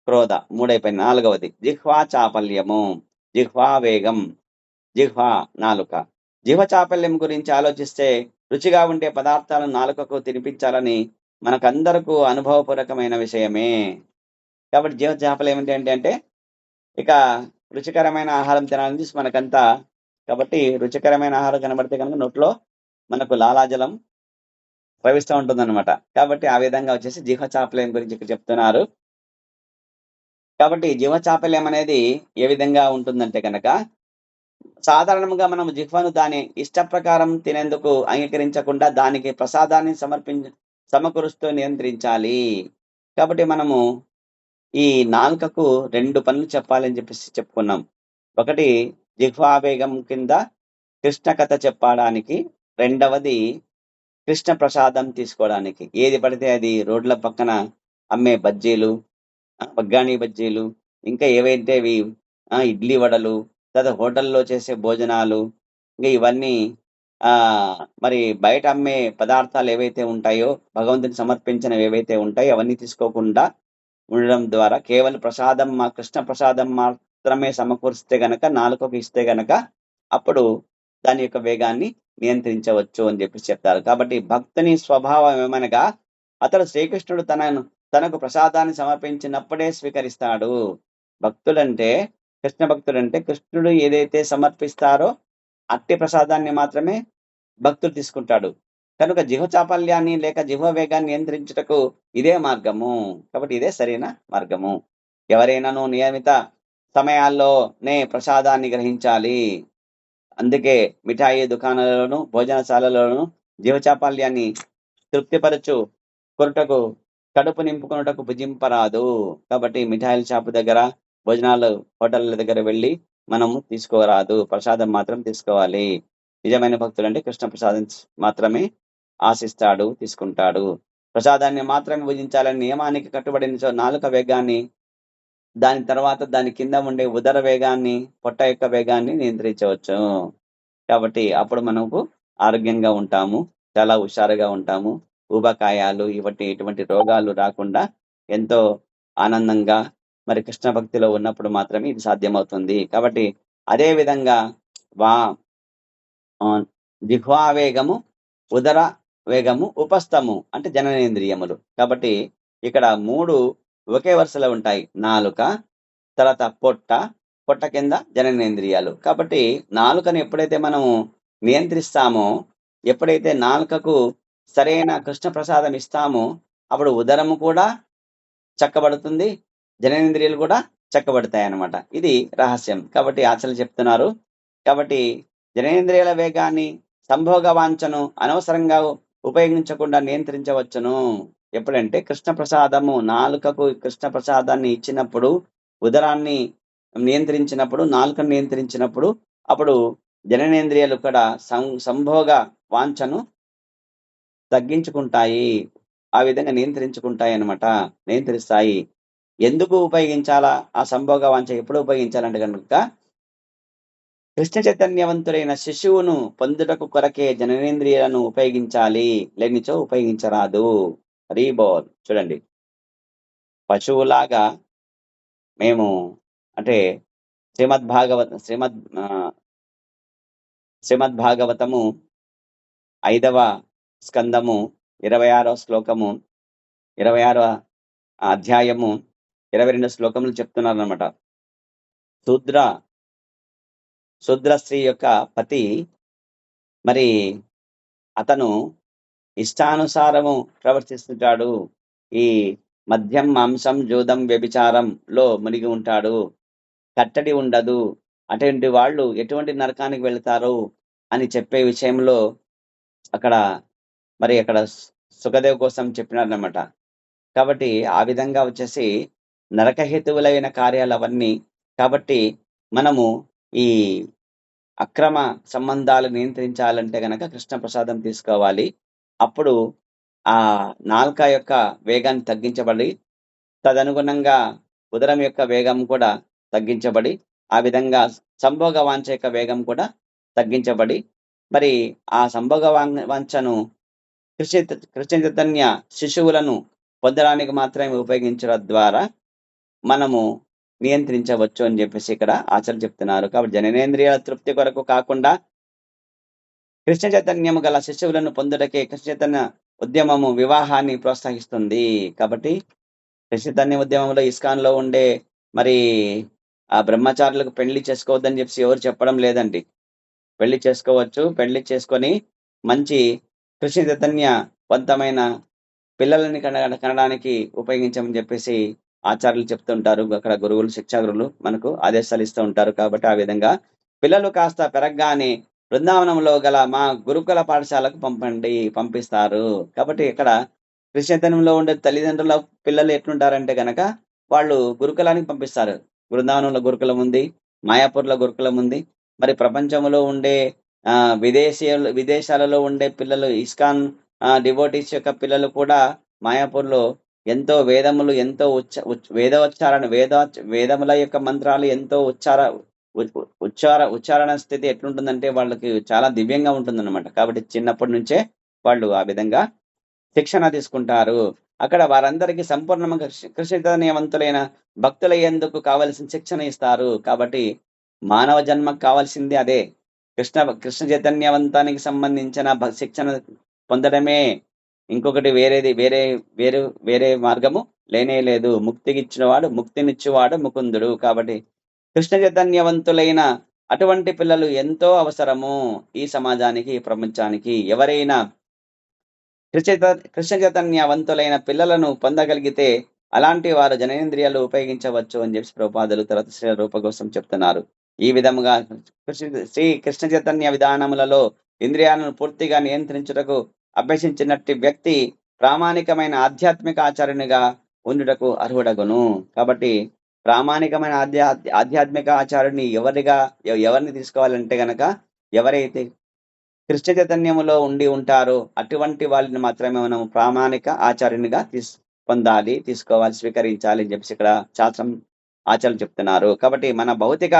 Speaker 1: క్రోధ మూడైపోయిన నాలుగవది జిహ్వా చాపల్యము, జిహ్వా వేగం, జిహ్వా నాలుక. జిహ్వ చాపల్యం గురించి ఆలోచిస్తే రుచిగా ఉండే పదార్థాలను నాలుకకు తినిపించాలని మనకందరకు అనుభవపూర్వకమైన విషయమే. కాబట్టి జిహ్వ చాపల్యం ఏంటంటే ఇక రుచికరమైన ఆహారం తినాలని మనకంతా. కాబట్టి రుచికరమైన ఆహారం కనబడితే కనుక నోట్లో మనకు లాలాజలం ప్రవహిస్తూ ఉంటుందన్నమాట. కాబట్టి ఆ విధంగా వచ్చేసి జిహ్వ చాపల్యం గురించి ఇక్కడ చెప్తున్నారు. కాబట్టి జిహ్వ చాపల్యం అనేది ఏ విధంగా ఉంటుందంటే కనుక సాధారణంగా మనం జిహ్వను దాని ఇష్ట ప్రకారం తినేందుకు అంగీకరించకుండా దానికి ప్రసాదాన్ని సమకూరుస్తూ నియంత్రించాలి. కాబట్టి మనము ఈ నాలుకకు 2 పనులు చెప్పాలని చెప్పేసి చెప్పుకున్నాం. ఒకటి జిహ్వావేగం కింద కృష్ణ కథ చెప్పడానికి, రెండవది కృష్ణ ప్రసాదం తీసుకోవడానికి. ఏది పడితే అది రోడ్ల పక్కన అమ్మే బజ్జీలు, బగ్గాణి బజ్జీలు, ఇంకా ఏవైతే ఇడ్లీ వడలు, లేదా హోటల్లో చేసే భోజనాలు, ఇంకా ఇవన్నీ మరి బయట అమ్మే పదార్థాలు ఏవైతే ఉంటాయో, భగవంతునికి సమర్పించినవి ఏవైతే ఉంటాయో అవన్నీ తీసుకోకుండా ఉండడం ద్వారా కేవలం కృష్ణ ప్రసాదం మాత్రమే సమకూరిస్తే గనక, నాలుకకు ఇస్తే గనక అప్పుడు దాని యొక్క వేగాన్ని నియంత్రించవచ్చు అని చెప్పి చెప్తారు. కాబట్టి భక్తుని స్వభావం ఏమనగా అతడు శ్రీకృష్ణుడు తనకు ప్రసాదాన్ని సమర్పించినప్పుడే స్వీకరిస్తాడు. కృష్ణ భక్తుడంటే కృష్ణుడు ఏదైతే సమర్పిస్తారో అట్టి ప్రసాదాన్ని మాత్రమే భక్తుడు తీసుకుంటాడు. కనుక జిహ్వ చాపల్యాన్ని లేక జిహ్వ వేగాన్ని నియంత్రించుటకు ఇదే మార్గము. కాబట్టి ఇదే సరైన మార్గము. ఎవరైనాను నియమిత సమయాల్లోనే ప్రసాదాన్ని గ్రహించాలి. అందుకే మిఠాయి దుకాణాలలోను, భోజనశాలలోను జిహ్వ చాపల్యాన్ని తృప్తిపరచు కొరటకు, కడుపు నింపుకొనుటకు భుజింపరాదు. కాబట్టి మిఠాయిల షాపు దగ్గర, భోజనాలు హోటళ్ళ దగ్గర వెళ్ళి మనము తీసుకోరాదు. ప్రసాదం మాత్రం తీసుకోవాలి. నిజమైన భక్తుడు అంటే కృష్ణ ప్రసాదం మాత్రమే ఆశిస్తాడు, తీసుకుంటాడు. ప్రసాదాన్ని మాత్రమే భుజించాలని నియమానికి కట్టుబడిన నాలుక వేగాన్ని, దాని తర్వాత దాని కింద ఉండే ఉదర వేగాన్ని, పొట్ట యొక్క వేగాన్ని నియంత్రించవచ్చు. కాబట్టి అప్పుడు మనకు ఆరోగ్యంగా ఉంటాము, చాలా హుషారుగా ఉంటాము. ఊబకాయాలు ఇటువంటి రోగాలు రాకుండా ఎంతో ఆనందంగా మరి కృష్ణ భక్తిలో ఉన్నప్పుడు మాత్రమే ఇది సాధ్యమవుతుంది. కాబట్టి అదే విధంగా జిహ్వా వేగము, ఉదర వేగము, ఉపస్థము అంటే జననేంద్రియములు. కాబట్టి ఇక్కడ 3 ఒకే వరుసలో ఉంటాయి. నాలుక, తర్వాత పొట్ట కింద జననేంద్రియాలు. కాబట్టి నాలుకను ఎప్పుడైతే మనము నియంత్రిస్తామో, ఎప్పుడైతే నాలుకకు సరైన కృష్ణ ప్రసాదం ఇస్తామో అప్పుడు ఉదరము కూడా చక్కబడుతుంది, జననేంద్రియాలు కూడా చక్కబడతాయి అన్నమాట. ఇది రహస్యం. కాబట్టి ఆచరణ చెప్తున్నారు. కాబట్టి జననేంద్రియాల వేగాన్ని, సంభోగ వాంఛను అనవసరంగా ఉపయోగించకుండా నియంత్రించవచ్చును. ఎప్పుడంటే కృష్ణ ప్రసాదము, నాలుకకు కృష్ణ ప్రసాదాన్ని ఇచ్చినప్పుడు, ఉదరాన్ని నియంత్రించినప్పుడు, నాలుకను నియంత్రించినప్పుడు అప్పుడు జననేంద్రియాలు కూడా సంభోగ వాంఛను తగ్గించుకుంటాయి. ఆ విధంగా నియంత్రించుకుంటాయన్నమాట. నియంత్రిస్తాయి. ఎందుకు ఉపయోగించాలా? ఆ సంభోగ వాంఛ ఎప్పుడు ఉపయోగించాలంటే గనుక కృష్ణ చైతన్యవంతుడైన శిశువును పొందుటకు కొరకే జననేంద్రియాలను ఉపయోగించాలి. లేనిచో ఉపయోగించరాదు. హరిబోల్. చూడండి. పశువులాగా మేము అంటే శ్రీమద్ భాగవతము 5వ స్కందము 26వ శ్లోకము 26వ అధ్యాయము 22 శ్లోకములు చెప్తున్నారన్నమాట. శూద్ర స్త్రీ యొక్క పతి మరి అతను ఇష్టానుసారము ప్రవర్తిస్తుంటాడు. ఈ మద్యం, మాంసం, జూదం, వ్యభిచారంలో మునిగి ఉంటాడు. కట్టడి ఉండదు. అటువంటి వాళ్ళు ఎటువంటి నరకానికి వెళ్తారు అని చెప్పే విషయంలో అక్కడ సుఖదేవ్ కోసం చెప్పినారన్నమాట. కాబట్టి ఆ విధంగా వచ్చేసి నరకహేతువులైన కార్యాలు అవన్నీ. కాబట్టి మనము ఈ అక్రమ సంబంధాలు నియంత్రించాలంటే గనక కృష్ణ ప్రసాదం తీసుకోవాలి. అప్పుడు ఆ నాలుక యొక్క వేగాన్ని తగ్గించబడి, తదనుగుణంగా ఉదరం యొక్క వేగం కూడా తగ్గించబడి, ఆ విధంగా సంభోగ వాంఛ యొక్క వేగం కూడా తగ్గించబడి, మరి ఆ సంభోగ వాంఛను కృష్ణ చైతన్య శిశువులను పొందడానికి మాత్రమే ఉపయోగించడం ద్వారా మనము నియంత్రించవచ్చు అని చెప్పేసి ఇక్కడ ఆచార్యులు చెప్తున్నారు. కాబట్టి జననేంద్రియాల తృప్తి కొరకు కాకుండా కృష్ణ చైతన్యము గల శిశువులను పొందుటకే కృష్ణ చైతన్య ఉద్యమము వివాహాన్ని ప్రోత్సహిస్తుంది. కాబట్టి కృష్ణ చైతన్య ఉద్యమంలో ఇస్కాన్ లో ఉండే మరి ఆ బ్రహ్మచారులకు పెళ్లి చేసుకోవద్దని చెప్పి ఎవరు చెప్పడం లేదండి. పెళ్లి చేసుకోవచ్చు. పెళ్లి చేసుకొని మంచి కృష్ణ చైతన్యవంతమైన పిల్లలని కనడానికి ఉపయోగించమని చెప్పేసి ఆచార్యులు చెప్తుంటారు. అక్కడ గురువులు, శిక్షా గురువులు మనకు ఆదేశాలు ఇస్తూ ఉంటారు. కాబట్టి ఆ విధంగా పిల్లలు కాస్త పెరగగానే బృందావనంలో గల మా గురుకుల పాఠశాలకు పంపిస్తారు. కాబట్టి ఇక్కడ కృష్ణ చైతన్యంలో ఉండే తల్లిదండ్రుల పిల్లలు ఎట్లుంటారంటే గనక వాళ్ళు గురుకులానికి పంపిస్తారు. బృందావనంలో గురుకులం ఉంది, మాయాపూర్లో గురుకులం ఉంది. మరి ప్రపంచంలో ఉండే విదేశాలలో ఉండే పిల్లలు ఇస్కాన్ డివోటీస్ యొక్క పిల్లలు కూడా మాయాపూర్లో ఎంతో వేదములు, ఎంతో వేదముల యొక్క మంత్రాలు ఎంతో ఉచ్చారణ స్థితి ఎట్లుంటుందంటే వాళ్ళకి చాలా దివ్యంగా ఉంటుందన్నమాట. కాబట్టి చిన్నప్పటి నుంచే వాళ్ళు ఆ విధంగా శిక్షణ తీసుకుంటారు. అక్కడ వారందరికీ సంపూర్ణంగా కృష్ణ చైతన్యవంతులైన భక్తుల యందుకు కావలసిన శిక్షణ ఇస్తారు. కాబట్టి మానవ జన్మకు కావాల్సింది అదే. కృష్ణ చైతన్యవంతానికి సంబంధించిన శిక్షణ పొందడమే. ఇంకొకటి వేరే మార్గము లేనే లేదు. ముక్తినిచ్చువాడు ముకుందుడు. కాబట్టి కృష్ణ చైతన్యవంతులైన అటువంటి పిల్లలు ఎంతో అవసరము ఈ సమాజానికి, ఈ ప్రపంచానికి. ఎవరైనా కృష్ణ చైతన్యవంతులైన పిల్లలను పొందగలిగితే అలాంటి వారు జననేంద్రియాలు ఉపయోగించవచ్చు అని చెప్పి ప్రభుపాదులు తర్వాత శ్రీ రూప కోసం చెప్తున్నారు. ఈ విధముగా శ్రీ కృష్ణ చైతన్య విధానములలో ఇంద్రియాలను పూర్తిగా నియంత్రించుటకు అభ్యసించినట్టి వ్యక్తి ప్రామాణికమైన ఆధ్యాత్మిక ఆచార్యునిగా ఉండుటకు అర్హుడగును. కాబట్టి ప్రామాణికమైన ఆధ్యాత్మిక ఆచార్యుని ఎవరిని తీసుకోవాలంటే గనక ఎవరైతే కృష్ణ చైతన్యములో ఉండి ఉంటారో అటువంటి వాళ్ళని మాత్రమే మనం ప్రామాణిక ఆచార్యునిగా తీసుకోవాలి, స్వీకరించాలి అని చెప్పి ఇక్కడ శాస్త్రం ఆచార్యులు చెప్తున్నారు. కాబట్టి మన భౌతిక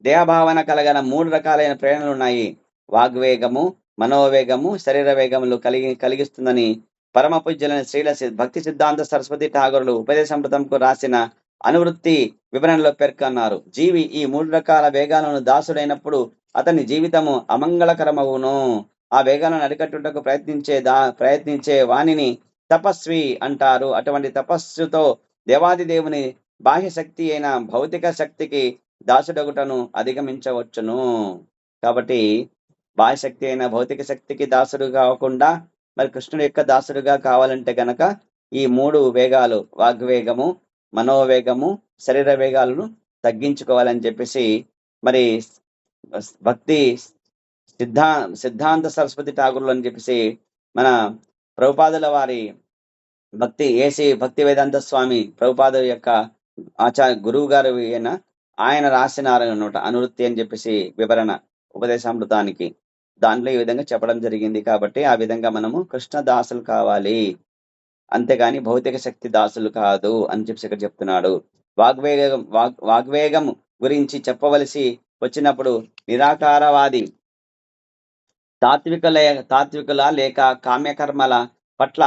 Speaker 1: దేహభావన కలగన 3 రకాలైన ప్రేరణలు ఉన్నాయి. వాగ్వేగము, మనోవేగము, శరీర వేగములు కలిగిస్తుందని పరమ పూజ్యులైన శ్రీల భక్తి సిద్ధాంత సరస్వతి ఠాగూరులు ఉపదేశామృతంకు రాసిన అనువృత్తి వివరణలో పేర్కొన్నారు. జీవి ఈ 3 రకాల వేగాలను దాసుడైనప్పుడు అతని జీవితము అమంగళకరమవును. ఆ వేగాలను అరికట్టుటకు ప్రయత్నించే వాణిని తపస్వి అంటారు. అటువంటి తపస్సుతో దేవాది దేవుని బాహ్య శక్తి అయిన భౌతిక శక్తికి దాసుడగుటను అధిగమించవచ్చును. కాబట్టి బాహ్య శక్తి అయిన భౌతిక శక్తికి దాసుడు కాకుండా మరి కృష్ణుడి యొక్క దాసుడుగా కావాలంటే గనక ఈ 3 వేగాలు వాగ్వేగము, మనోవేగము, శరీర వేగాలను తగ్గించుకోవాలని చెప్పేసి మరి భక్తి సిద్ధాంత సరస్వతి ఠాగూర్లు అని చెప్పేసి మన ప్రభుపాదుల వారి భక్తి వేదాంత స్వామి ప్రభుపాదు యొక్క గురువు గారు ఆయన రాసినారు అన్నమాట. అనువృత్తి అని చెప్పేసి వివరణ ఉపదేశామృతానికి. దాంట్లో ఈ విధంగా చెప్పడం జరిగింది కాబట్టి, ఆ విధంగా మనము కృష్ణ దాసులు కావాలి. అంతేగాని భౌతిక శక్తి దాసులు కాదు అని చెప్పేసి ఇక్కడ చెప్తున్నాడు. వాగ్వేగం గురించి చెప్పవలసి వచ్చినప్పుడు నిరాకారవాది తాత్వికుల లేక కామ్యకర్మల పట్ల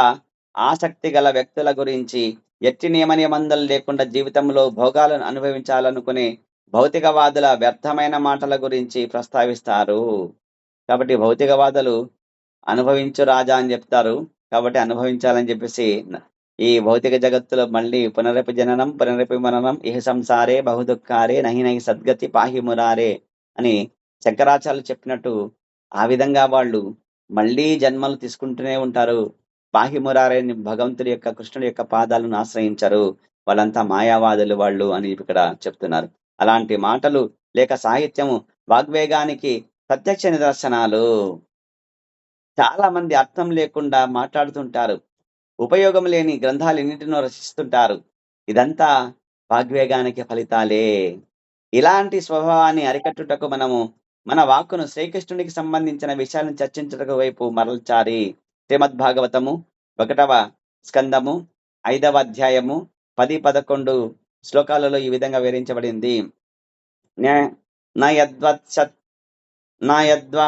Speaker 1: ఆసక్తి గల వ్యక్తుల గురించి ఎట్టి నియమనిబంధనలు లేకుండా జీవితంలో భోగాలను అనుభవించాలనుకునే భౌతికవాదుల వ్యర్థమైన మాటల గురించి ప్రస్తావిస్తారు. కాబట్టి భౌతికవాదులు అనుభవించు రాజా అని చెప్తారు. కాబట్టి అనుభవించాలని చెప్పేసి ఈ భౌతిక జగత్తులో మళ్ళీ పునరపి జననం పునరపి మననం ఇహ సంసారే బహుదుఃఖారే నహి నహి సద్గతి పాహి మురారే అని శంకరాచార్యులు చెప్పినట్టు ఆ విధంగా వాళ్ళు మళ్ళీ జన్మలు తీసుకుంటూనే ఉంటారు. పాహి మురారే అని భగవంతుడి యొక్క కృష్ణుడి యొక్క పాదాలను ఆశ్రయించరు. వాళ్ళంతా మాయావాదులు వాళ్ళు అని ఇక్కడ చెప్తున్నారు. అలాంటి మాటలు లేక సాహిత్యము వాగ్వేగానికి ప్రత్యక్ష నిదర్శనాలు. చాలా మంది అర్థం లేకుండా మాట్లాడుతుంటారు. ఉపయోగం లేని గ్రంథాలు ఎన్నిటినో రచిస్తుంటారు. ఇదంతా వాగ్వేగానికి ఫలితాలే. ఇలాంటి స్వభావాన్ని అరికట్టుటకు మనము మన వాక్కును శ్రీకృష్ణునికి సంబంధించిన విషయాలను చర్చించుటకు వైపు మరల్చాలి. శ్రీమద్భాగవతము 1వ స్కందము 5వ అధ్యాయము 10-11 శ్లోకాలలో ఈ విధంగా వివరించబడింది. నయద్వ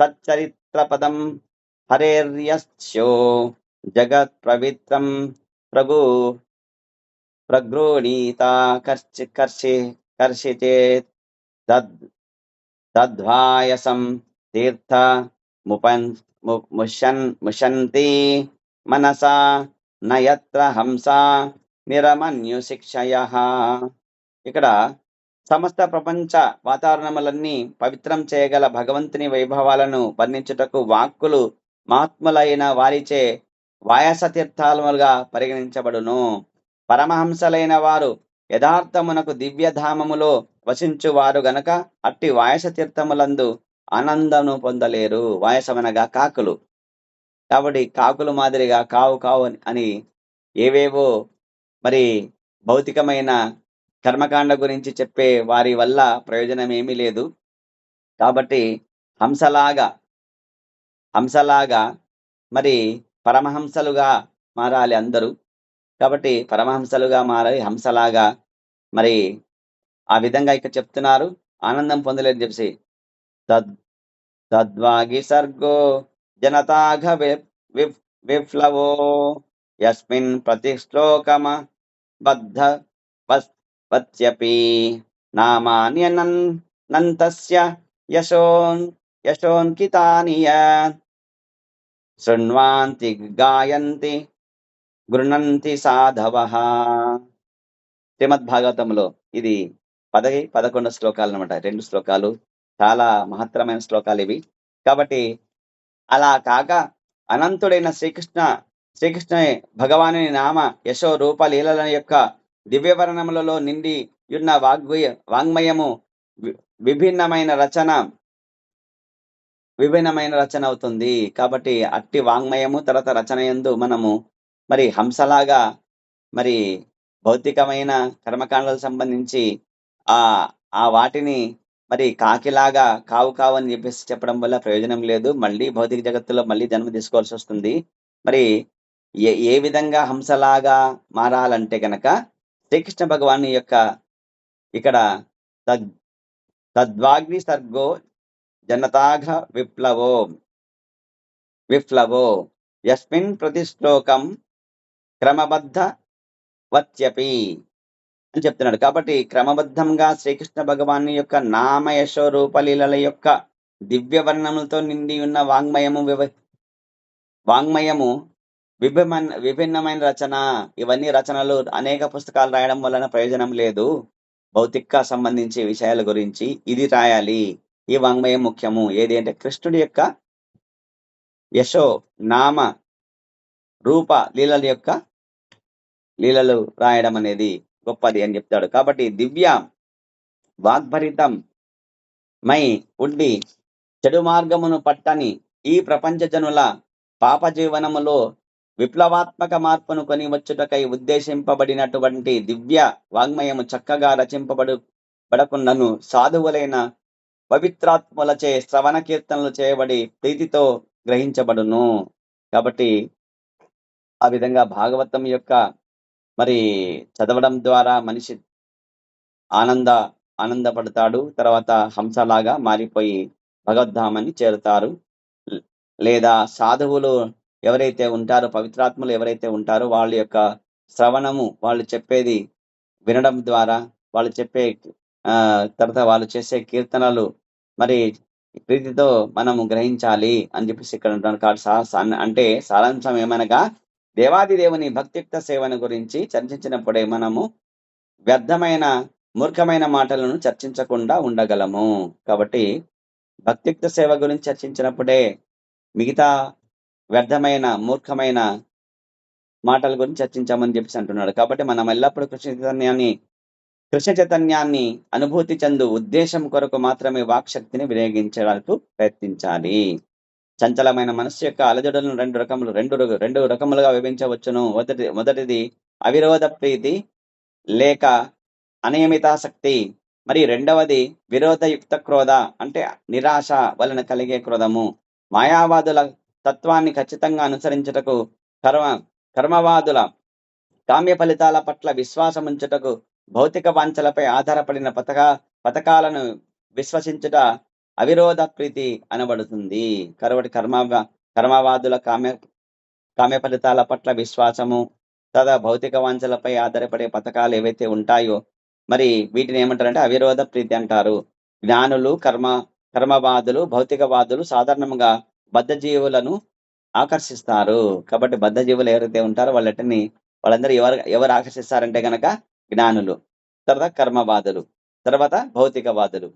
Speaker 1: తచ్చరిత్రపదం హరేర్యస్యో జగత్ పవిత్రం ప్రగృణీత కర్షిచేత్ తద్వాయసం తీర్థ ముషంతి మనసా నయత్ర హంస నిరమన్యు శిక్షయః. ఇక్కడ సమస్త ప్రపంచ వాతావరణములన్నీ పవిత్రం చేయగల భగవంతుని వైభవాలను వర్ణించుటకు వాక్కులు మహాత్ములైన వారిచే వాయస తీర్థాలుగా పరిగణించబడును. పరమహంసలైన వారు యథార్థమునకు దివ్యధామములో వసించువారు గనక అట్టి వాయస తీర్థములందు ఆనందమును పొందలేరు. వాయసమనగా కాకులు. కాబట్టి కాకులు మాదిరిగా కావు కావు అని ఏవేవో మరి భౌతికమైన కర్మకాండ గురించి చెప్పే వారి వల్ల ప్రయోజనం ఏమీ లేదు. కాబట్టి హంసలాగా మరి పరమహంసలుగా మారాలి అందరూ. కాబట్టి పరమహంసలుగా మారాలి, హంసలాగా మరి ఆ విధంగా ఇక్కడ చెప్తున్నారు. ఆనందం పొందలేని చెప్పేసి తద్వాగి సర్గో జనతాఘ విప్లవో యస్మిన్ ప్రతిశ్లోకమ బద్ధ వత్యపి నామాన్యనంతస్య యశోన్కితాని శృణ్వాంతి గాయంతి గృణంతి సాధవః. శ్రీమద్భాగవతంలో ఇది 10-11 శ్లోకాలు అనమాట. 2 శ్లోకాలు చాలా మహత్తరమైన శ్లోకాలు ఇవి. కాబట్టి అలా కాక అనంతుడైన శ్రీకృష్ణ భగవాని నామ యశో రూప లీలల యొక్క దివ్యవర్ణములలో నిండి ఉన్న వాంగ్మయము విభిన్నమైన రచన అవుతుంది. కాబట్టి అట్టి వాంగ్మయము తర్వాత రచన యందు మనము మరి హంసలాగా మరి భౌతికమైన కర్మకాండలకు సంబంధించి ఆ వాటిని మరి కాకిలాగా కావు అని చెప్పేసి చెప్పడం వల్ల ప్రయోజనం లేదు. మళ్ళీ భౌతిక జగత్తులో మళ్ళీ జన్మ తీసుకోవాల్సి వస్తుంది. మరి ఏ విధంగా హంసలాగా మారాలంటే గనక శ్రీకృష్ణ భగవాన్ యొక్క ఇక్కడ తద్వాగ్ని సర్గో జనతాఘ విప్లవో యస్మిన్ ప్రతిశ్లోకం క్రమబద్ధ వత్యపి అని చెప్తున్నాడు. కాబట్టి క్రమబద్ధంగా శ్రీకృష్ణ భగవాన్ యొక్క నామయశో రూపలీలల యొక్క దివ్య వర్ణములతో నిండి ఉన్న వాంగ్మయము విభిన్నమైన రచన. ఇవన్నీ రచనలు అనేక పుస్తకాలు రాయడం వలన ప్రయోజనం లేదు. భౌతిక సంబంధించి విషయాల గురించి ఇది రాయాలి. ఈ వాంగ్మయం ముఖ్యము. ఏది అంటే కృష్ణుడి యొక్క యశో నామ రూప లీలల యొక్క లీలలు రాయడం అనేది గొప్పది అని చెప్తాడు. కాబట్టి దివ్య వాగ్భరితం మై ఉండి చెడు మార్గమును పట్టని ఈ ప్రపంచ జనుల పాప జీవనములో విప్లవాత్మక మార్పును కొని వచ్చుటకై ఉద్దేశింపబడినటువంటి దివ్య వాంగ్మయము చక్కగా రచింపబడకుండాను సాధువులైన పవిత్రాత్మలచే శ్రవణ కీర్తనలు చేయబడి ప్రీతితో గ్రహించబడును. కాబట్టి ఆ విధంగా భాగవతం యొక్క మరి చదవడం ద్వారా మనిషి ఆనంద ఆనందపడతాడు. తర్వాత హంసలాగా మారిపోయి భగవద్ధామాన్ని చేరుతారు. ల్ లేదా సాధువులు ఎవరైతే ఉంటారో, పవిత్రాత్మలు ఎవరైతే ఉంటారో వాళ్ళ యొక్క శ్రవణము, వాళ్ళు చెప్పేది వినడం ద్వారా, వాళ్ళు చెప్పే తర్వాత వాళ్ళు చేసే కీర్తనలు మరి ప్రీతితో మనము గ్రహించాలి అని చెప్పేసి ఇక్కడ అంటున్నాడు. కాబట్టి అంటే సారాంశం ఏమనగా దేవాది దేవుని భక్తియుక్త సేవను గురించి చర్చించినప్పుడే మనము వ్యర్థమైన, మూర్ఖమైన మాటలను చర్చించకుండా ఉండగలము. కాబట్టి భక్తియుక్త సేవ గురించి చర్చించినప్పుడే మిగతా వ్యర్థమైన, మూర్ఖమైన మాటల గురించి చర్చించామని చెప్పేసి అంటున్నాడు. కాబట్టి మనం ఎల్లప్పుడూ కృష్ణ చైతన్యాన్ని అనుభూతి చెందు ఉద్దేశం కొరకు మాత్రమే వాక్శక్తిని వినియోగించడానికి ప్రయత్నించాలి. చంచలమైన మనస్సు యొక్క అలజడులను రెండు రకములుగా విభజించవచ్చును. మొదటిది అవిరోధ ప్రీతి లేక అనియమితాసక్తి. మరి రెండవది విరోధయుక్త క్రోధ అంటే నిరాశ వలన కలిగే క్రోధము. మాయావాదుల తత్వాన్ని ఖచ్చితంగా అనుసరించుటకు, కర్మవాదుల కామ్య ఫలితాల పట్ల విశ్వాసముంచుటకు, భౌతిక వాంఛలపై ఆధారపడిన పథకాలను విశ్వసించుట అవిరోధ ప్రీతి అనబడుతుంది. కాబట్టి కర్మవాదుల కామ్య ఫలితాల పట్ల విశ్వాసము, భౌతిక వాంఛలపై ఆధారపడే పథకాలు ఏవైతే ఉంటాయో మరి వీటిని ఏమంటారంటే అవిరోధ ప్రీతి అంటారు. జ్ఞానులు, కర్మవాదులు, భౌతికవాదులు సాధారణంగా బద్ధజీవులను ఆకర్షిస్తారు. కాబట్టి బద్ధజీవులు ఎవరైతే ఉంటారో వాళ్ళందరూ ఎవరు ఆకర్షిస్తారంటే గనక జ్ఞానులు, తర్వాత కర్మవాదులు, తర్వాత భౌతికవాదులు.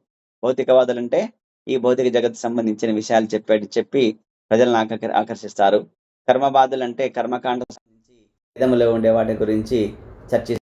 Speaker 1: భౌతికవాదులు అంటే ఈ భౌతిక జగత్తు సంబంధించిన విషయాలు చెప్పి ప్రజలను ఆకర్షిస్తారు. కర్మవాదులు అంటే కర్మకాండ సంబంధించి వేదములో ఉండే వాటి గురించి చర్చిస్తారు.